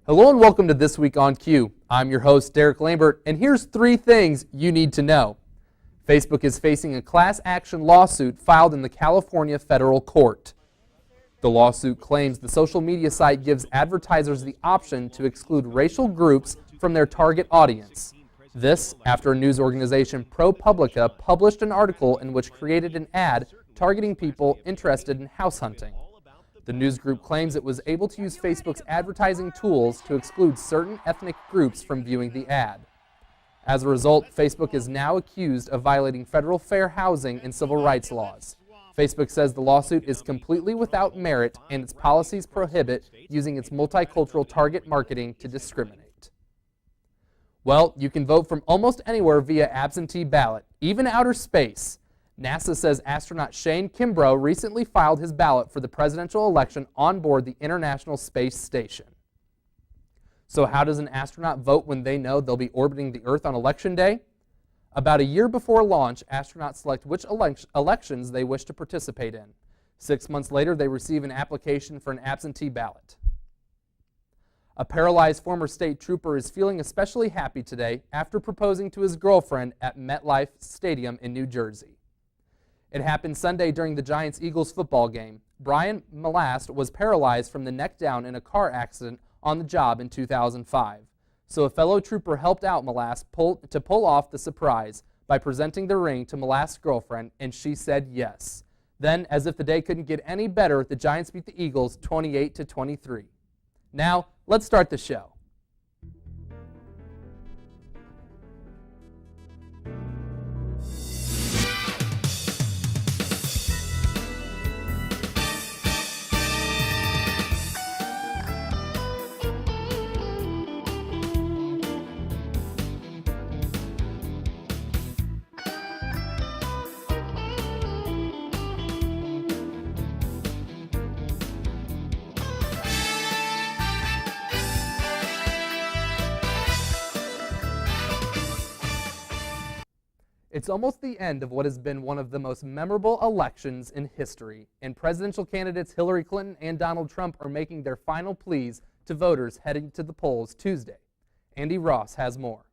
Hello and welcome to This Week on Q. I'm your host, Derek Lambert, and here's 3 things you need to know. Facebook is facing a class action lawsuit filed in the California federal court. The lawsuit claims the social media site gives advertisers the option to exclude racial groups from their target audience. This after a news organization, ProPublica, published an article in which created an ad targeting people interested in house hunting. The news group claims it was able to use Facebook's advertising tools to exclude certain ethnic groups from viewing the ad. As a result, Facebook is now accused of violating federal fair housing and civil rights laws. Facebook says the lawsuit is completely without merit and its policies prohibit using its multicultural target marketing to discriminate. Well, you can vote from almost anywhere via absentee ballot, even outer space. NASA says astronaut Shane Kimbrough recently filed his ballot for the presidential election on board the International Space Station. So how does an astronaut vote when they know they'll be orbiting the Earth on Election Day? About a year before launch, astronauts select which elections they wish to participate in. 6 months later, they receive an application for an absentee ballot. A paralyzed former state trooper is feeling especially happy today after proposing to his girlfriend at MetLife Stadium in New Jersey. It happened Sunday during the Giants-Eagles football game. Brian Malast was paralyzed from the neck down in a car accident on the job in 2005. So a fellow trooper helped out Malast to pull off the surprise by presenting the ring to Malast's girlfriend, and she said yes. Then, as if the day couldn't get any better, the Giants beat the Eagles 28-23. Now, let's start the show. It's almost the end of what has been one of the most memorable elections in history, and presidential candidates Hillary Clinton and Donald Trump are making their final pleas to voters heading to the polls Tuesday. Andy Ross has more.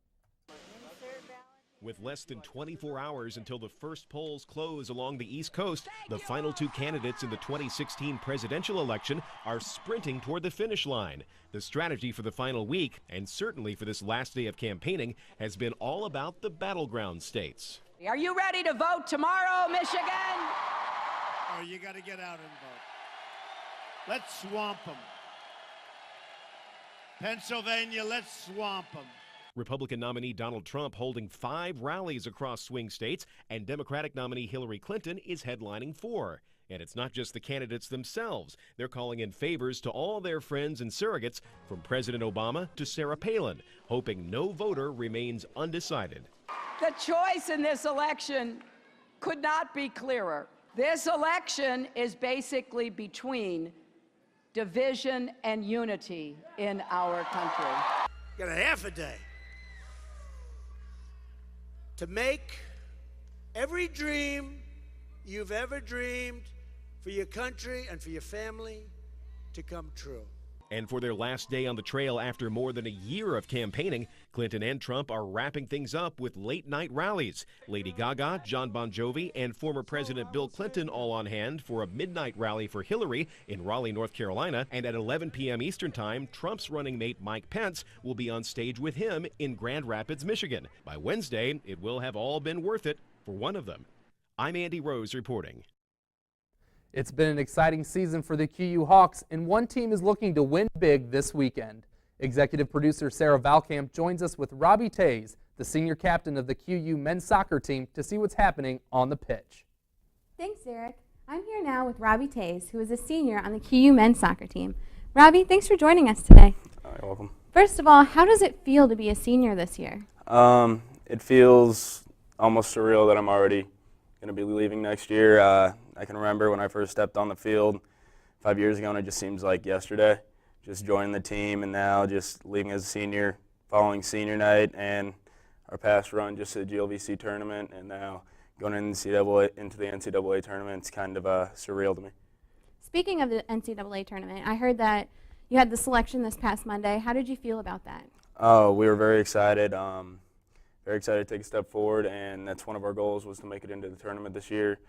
With less than 24 hours until the first polls close along the East Coast, the final 2 candidates in the 2016 presidential election are sprinting toward the finish line. The strategy for the final week, and certainly for this last day of campaigning, has been all about the battleground states. Are you ready to vote tomorrow, Michigan? Oh, you got to get out and vote. Let's swamp them. Pennsylvania, let's swamp them. Republican nominee Donald Trump holding 5 rallies across swing states, and Democratic nominee Hillary Clinton is headlining 4. And it's not just the candidates themselves. They're calling in favors to all their friends and surrogates, from President Obama to Sarah Palin, hoping no voter remains undecided. The choice in this election could not be clearer. This election is basically between division and unity in our country. You got a half a day to make every dream you've ever dreamed for your country and for your family to come true. And for their last day on the trail after more than a year of campaigning, Clinton and Trump are wrapping things up with late-night rallies. Lady Gaga, John Bon Jovi, and former President Bill Clinton all on hand for a midnight rally for Hillary in Raleigh, North Carolina. And at 11 p.m. Eastern Time, Trump's running mate Mike Pence will be on stage with him in Grand Rapids, Michigan. By Wednesday, it will have all been worth it for one of them. I'm Andy Rose reporting. It's been an exciting season for the QU Hawks, and one team is looking to win big this weekend. Executive producer Sarah Valkamp joins us with Robbie Tays, the senior captain of the QU men's soccer team, to see what's happening on the pitch. Thanks, Eric. I'm here now with Robbie Tays, who is a senior on the QU men's soccer team. Robbie, thanks for joining us today. You're welcome. First of all, how does it feel to be a senior this year? It feels almost surreal that I'm already going to be leaving next year. I can remember when I first stepped on the field 5 years ago, and it just seems like yesterday, just joining the team, and now just leaving as a senior, following senior night, and our past run just to the GLVC tournament, and now going into the NCAA tournament. It's kind of surreal to me. Speaking of the NCAA tournament, I heard that You had the selection this past Monday. How did you feel about that? Oh, we were very excited. Very excited to take a step forward, and that's one of our goals, was to make it into the tournament this year.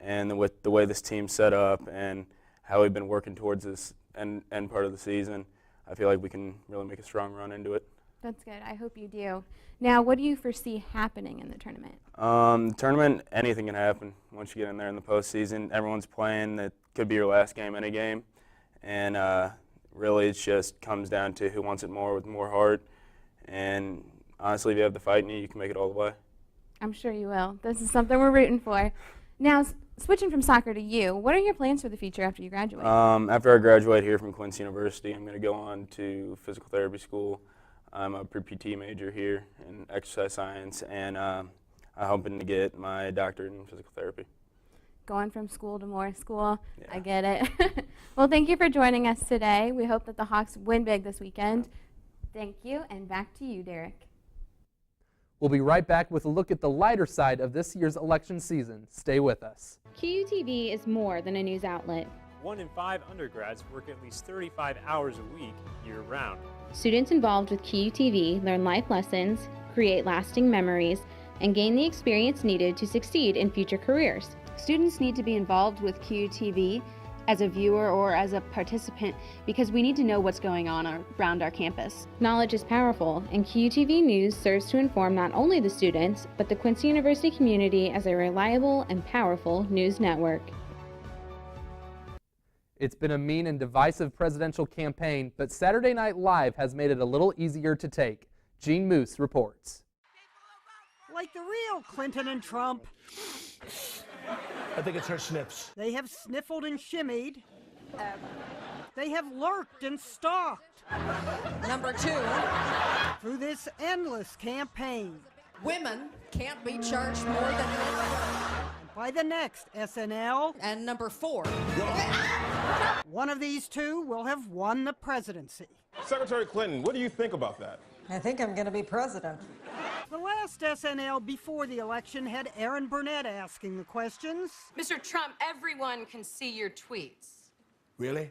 And with the way this team's set up and how we've been working towards this end part of the season, I feel like we can really make a strong run into it. That's good. I hope you do. Now, what do you foresee happening in the tournament? The tournament, anything can happen once you get in there in the postseason. Everyone's playing. It could be your last game, any game. And really, it just comes down to who wants it more with more heart. And honestly, if you have the fight in you, you can make it all the way. I'm sure you will. This is something we're rooting for. Now, switching from soccer to you, what are your plans for the future after you graduate? After I graduate here from Quincy University, I'm going to go on to physical therapy school. I'm a pre-PT major here in exercise science, and I'm hoping to get my doctorate in physical therapy. Going from school to more school. Yeah. I get it. Well, thank you for joining us today. We hope that the Hawks win big this weekend. Thank you, and back to you, Derek. We'll be right back with a look at the lighter side of this year's election season. Stay with us. QUTV is more than a news outlet. 1 in 5 undergrads work at least 35 hours a week, year-round. Students involved with QUTV learn life lessons, create lasting memories, and gain the experience needed to succeed in future careers. Students need to be involved with QUTV as a viewer or as a participant because we need to know what's going on around our campus. Knowledge is powerful, and QUTV News serves to inform not only the students, but the Quincy University community as a reliable and powerful news network. It's been a mean and divisive presidential campaign, but Saturday Night Live has made it a little easier to take. Gene Moose reports. Like the real Clinton and Trump. I think it's her sniffs. They have sniffled and shimmied. They have lurked and stalked. Number 2. Through this endless campaign. Women can't be charged more than men. By the next SNL. And number 4. One of these two will have won the presidency. Secretary Clinton, what do you think about that? I think I'm going to be president. The last SNL before the election had Aaron Burnett asking the questions. Mr. Trump, everyone can see your tweets. Really?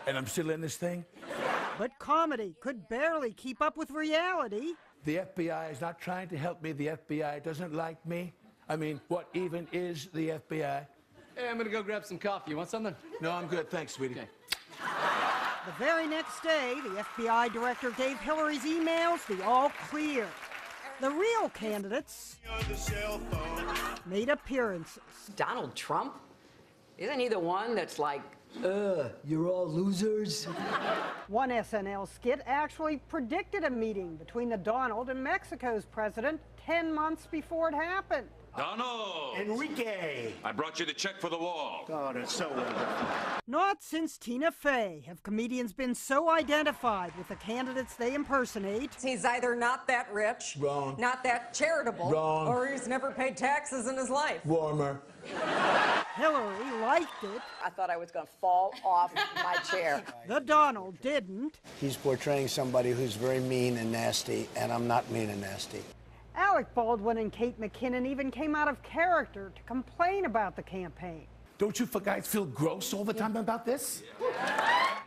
And I'm still in this thing? But comedy could barely keep up with reality. The FBI is not trying to help me. The FBI doesn't like me. I mean, what even is the FBI? Hey, I'm gonna go grab some coffee. You want something? No, I'm good. Thanks, sweetie. Okay. The very next day, the FBI director gave Hillary's emails the all clear. The real candidates made appearances. Donald Trump? Isn't he the one that's like, you're all losers? One SNL skit actually predicted a meeting between the Donald and Mexico's president 10 months before it happened. Donald! Enrique! I brought you the check for the wall. Oh, that's so wonderful. Not since Tina Fey have comedians been so identified with the candidates they impersonate. He's either not that rich, wrong, not that charitable, wrong, or he's never paid taxes in his life. Warmer. Hillary liked it. I thought I was going to fall off my chair. The Donald didn't. He's portraying somebody who's very mean and nasty, and I'm not mean and nasty. Alec Baldwin and Kate McKinnon even came out of character to complain about the campaign. Don't you guys feel gross all the time about this?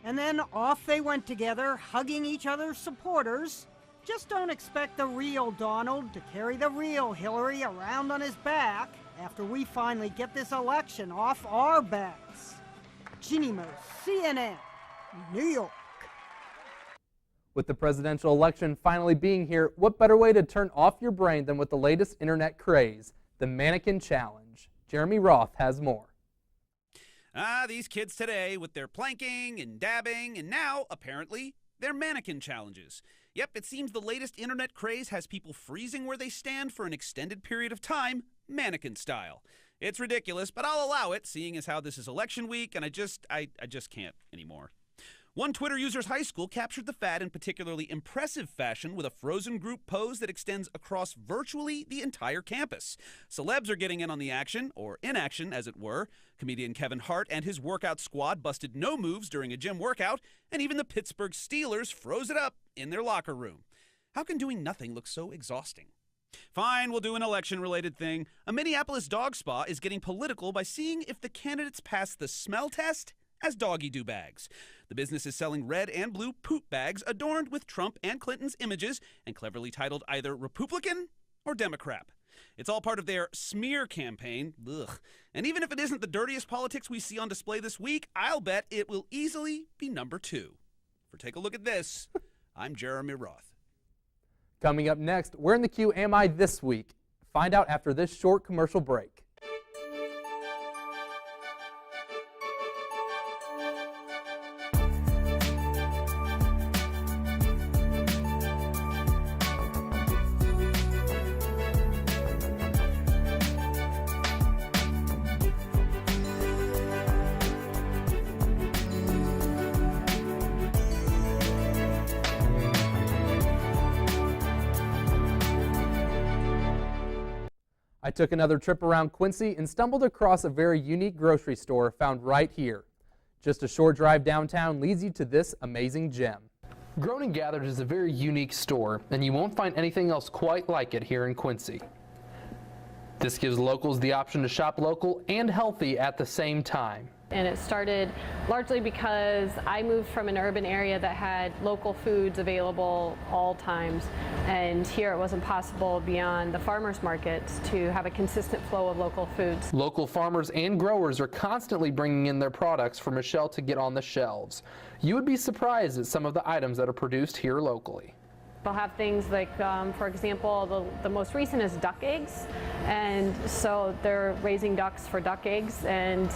And then off they went together, hugging each other's supporters. Just don't expect the real Donald to carry the real Hillary around on his back after we finally get this election off our backs. Ginny Moose, CNN, New York. With the presidential election finally being here, what better way to turn off your brain than with the latest internet craze, the Mannequin Challenge. Jeremy Roth has more. These kids today with their planking and dabbing and now, apparently, their mannequin challenges. Yep, it seems the latest internet craze has people freezing where they stand for an extended period of time, mannequin style. It's ridiculous, but I'll allow it, seeing as how this is election week and I just can't anymore. One Twitter user's high school captured the fad in particularly impressive fashion with a frozen group pose that extends across virtually the entire campus. Celebs are getting in on the action, or inaction as it were. Comedian Kevin Hart and his workout squad busted no moves during a gym workout, and even the Pittsburgh Steelers froze it up in their locker room. How can doing nothing look so exhausting? Fine, we'll do an election-related thing. A Minneapolis dog spa is getting political by seeing if the candidates pass the smell test as doggy-do bags. The business is selling red and blue poop bags adorned with Trump and Clinton's images and cleverly titled either Republican or Democrat. It's all part of their smear campaign. Ugh. And even if it isn't the dirtiest politics we see on display this week, I'll bet it will easily be number 2. For Take a Look at This, I'm Jeremy Roth. Coming up next, where in the queue am I this week? Find out after this short commercial break. I took another trip around Quincy and stumbled across a very unique grocery store found right here. Just a short drive downtown leads you to this amazing gem. Grown and Gathered is a very unique store, and you won't find anything else quite like it here in Quincy. This gives locals the option to shop local and healthy at the same time. And it started largely because I moved from an urban area that had local foods available all times, and here it wasn't possible beyond the farmers markets to have a consistent flow of local foods. Local farmers and growers are constantly bringing in their products for Michelle to get on the shelves. You would be surprised at some of the items that are produced here locally. They'll have things like, for example, the most recent is duck eggs, and so they're raising ducks for duck eggs and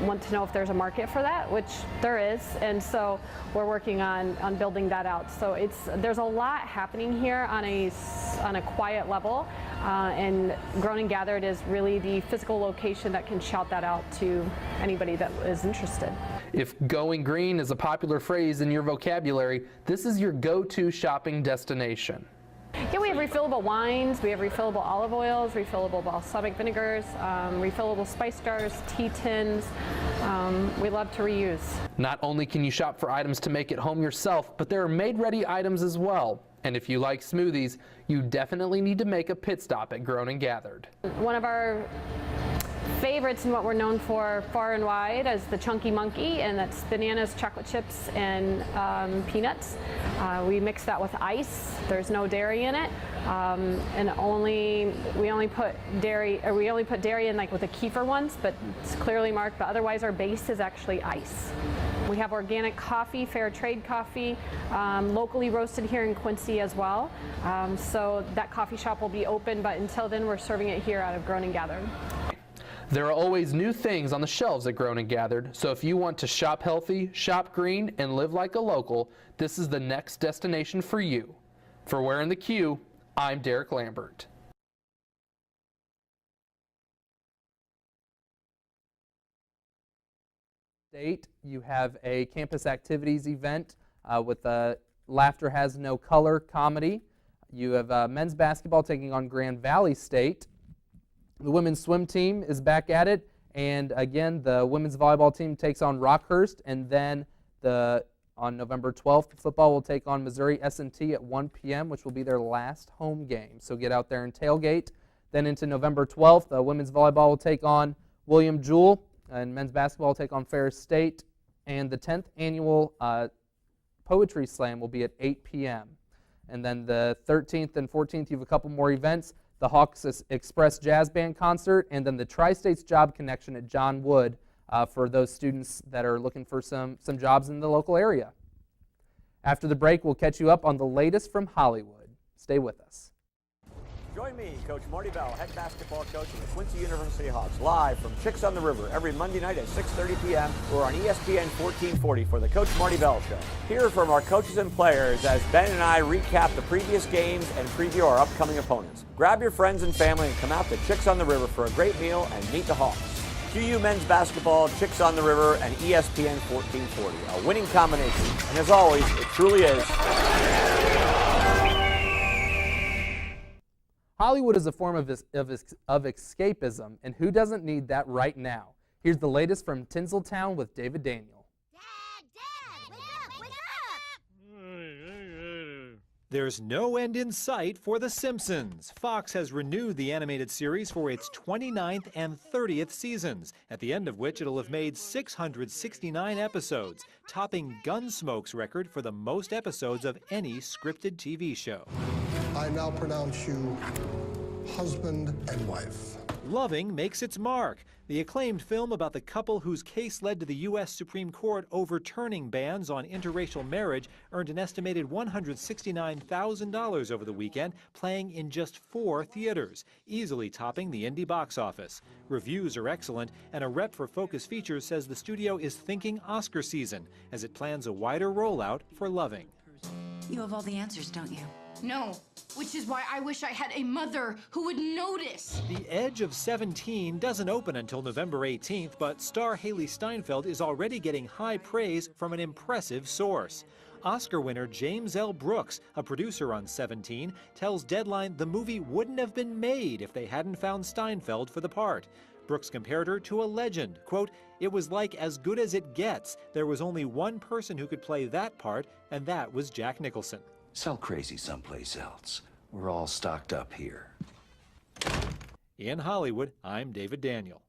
want to know if there's a market for that, which there is, and so we're working on building that out. So there's a lot happening here on a quiet level, and Grown and Gathered is really the physical location that can shout that out to anybody that is interested. If going green is a popular phrase in your vocabulary, this is your go-to shopping destination. Yeah, we have refillable wines, we have refillable olive oils, refillable balsamic vinegars, refillable spice jars, tea tins. We love to reuse. Not only can you shop for items to make at home yourself, but there are made-ready items as well. And if you like smoothies, you definitely need to make a pit stop at Grown and Gathered. One of our favorites and what we're known for far and wide is the Chunky Monkey, and that's bananas, chocolate chips, and peanuts. We mix that with ice. There's no dairy in it, and we only put dairy in like with the kefir ones, but it's clearly marked. But otherwise, our base is actually ice. We have organic coffee, fair trade coffee, locally roasted here in Quincy as well. So that coffee shop will be open, but until then, we're serving it here out of Grown and Gathered. There are always new things on the shelves at Grown and Gathered, so if you want to shop healthy, shop green, and live like a local, this is the next destination for you. For Where in the Queue, I'm Derek Lambert. You have a campus activities event with Laughter Has No Color comedy. You have men's basketball taking on Grand Valley State. The women's swim team is back at it, and again, the women's volleyball team takes on Rockhurst, and then on November 12th, football will take on Missouri S&T at 1 p.m., which will be their last home game. So get out there and tailgate. Then into November 12th, women's volleyball will take on William Jewell, and men's basketball will take on Ferris State, and the 10th annual Poetry Slam will be at 8 p.m. And then the 13th and 14th, you have a couple more events. The Hawks Express Jazz Band concert, and then the Tri-States Job Connection at John Wood for those students that are looking for some jobs in the local area. After the break, we'll catch you up on the latest from Hollywood. Stay with us. Join me, Coach Marty Bell, head basketball coach of the Quincy University Hawks, live from Chicks on the River every Monday night at 6:30 p.m. or on ESPN 1440 for the Coach Marty Bell Show. Hear from our coaches and players as Ben and I recap the previous games and preview our upcoming opponents. Grab your friends and family and come out to Chicks on the River for a great meal and meet the Hawks. QU men's basketball, Chicks on the River, and ESPN 1440, a winning combination. And as always, it truly is. Hollywood is a form of escapism, and who doesn't need that right now? Here's the latest from Tinseltown with David Daniel. There's no end in sight for The Simpsons. Fox has renewed the animated series for its 29th and 30th seasons, at the end of which it'll have made 669 episodes, topping Gunsmoke's record for the most episodes of any scripted TV show. I now pronounce you husband and wife. Loving makes its mark. The acclaimed film about the couple whose case led to the U.S. Supreme Court overturning bans on interracial marriage earned an estimated $169,000 over the weekend, playing in just 4 theaters, easily topping the indie box office. Reviews are excellent, and a rep for Focus Features says the studio is thinking Oscar season as it plans a wider rollout for Loving. You have all the answers, don't you? No, which is why I wish I had a mother who would notice. The Edge of 17 doesn't open until November 18th, but star Haley Steinfeld is already getting high praise from an impressive source. Oscar winner James L. Brooks, a producer on 17, tells Deadline the movie wouldn't have been made if they hadn't found Steinfeld for the part. Brooks compared her to a legend. Quote, "It was like as good as it gets. There was only one person who could play that part, and that was Jack Nicholson." Sell crazy someplace else. We're all stocked up here. In Hollywood, I'm David Daniel.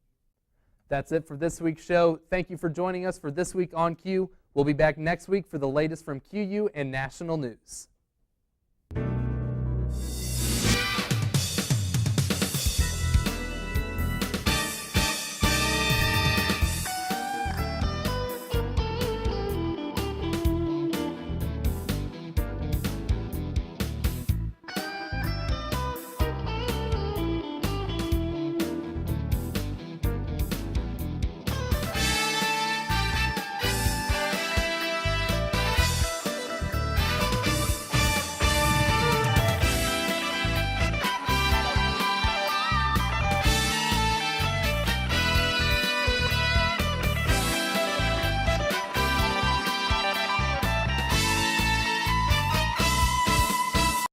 That's it for this week's show. Thank you for joining us for This Week on Q. We'll be back next week for the latest from QU and national news.